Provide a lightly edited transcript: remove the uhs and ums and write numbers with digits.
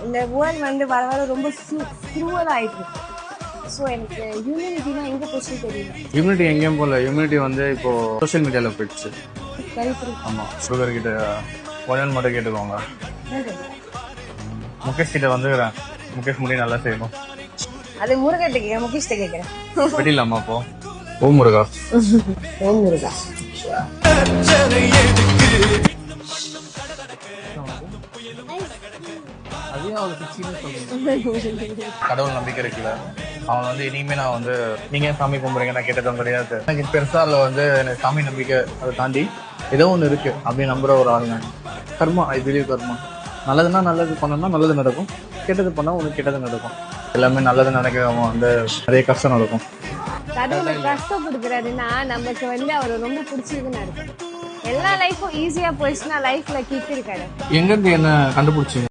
இந்த வேர்ல்ட் வந்து வர வர ரொம்ப க்ரூவலாக ஆயிட்டு இருக்கு. ஸோ எனக்கு ஹியூமனிட்டினா எங்கே போச்சு தெரியல. ஹியூமனிட்டி எங்கேயும் போகல. ஹியூமனிட்டி வந்து இப்போ சோஷியல் மீடியாவில் போயிடுச்சு. கருத்து ஆமாம், சுகர் கிட்ட கொஞ்சம் மட்டும் கேட்டுக்கோங்க. முகேஷ் கிட்ட வந்து முகேஷ் முடி நல்லா செய்யணும். அது முருகன் கேட்குறேன், முகேஷ்ட கேட்குறேன். வெட்டிடலாமா அப்போ? ஓம் முருகா. ஓம் முருகா. கடவுள் நம்பிக்கை இருக்குல்ல, அவன் வந்து இனிமே நான் வந்து நீங்க சாமி கும்பிடுறீங்க நான் கேட்டதும் கிடையாது. எனக்கு பெருசா இல்லை வந்து எனக்கு சாமி நம்பிக்கை, அதை தாண்டி ஏதோ ஒன்று இருக்கு அப்படின்னு நம்புற ஒரு ஆள் நான். கர்மா, ஐ பிலீவ் கர்மா. நல்லதுன்னா நல்லது பண்ணோம்னா நல்லது நடக்கும், கெட்டது பண்ணா உனக்கு கெட்டது நடக்கும். எல்லாமே நல்லது நினைக்கிறவங்க வந்து நிறைய கஷ்டம் நடக்கும். கடவுள் கஷ்டம் கொடுக்குறாருன்னா நமக்கு வந்து அவரை ரொம்ப பிடிச்சிருக்குன்னு இருக்கும். எல்லா லைஃபும் ஈஸியா போயிடுச்சுன்னா லைஃப்ல கிக் இருக்காது. எங்க இருந்து என்ன கண்டுபிடிச்சீங்க?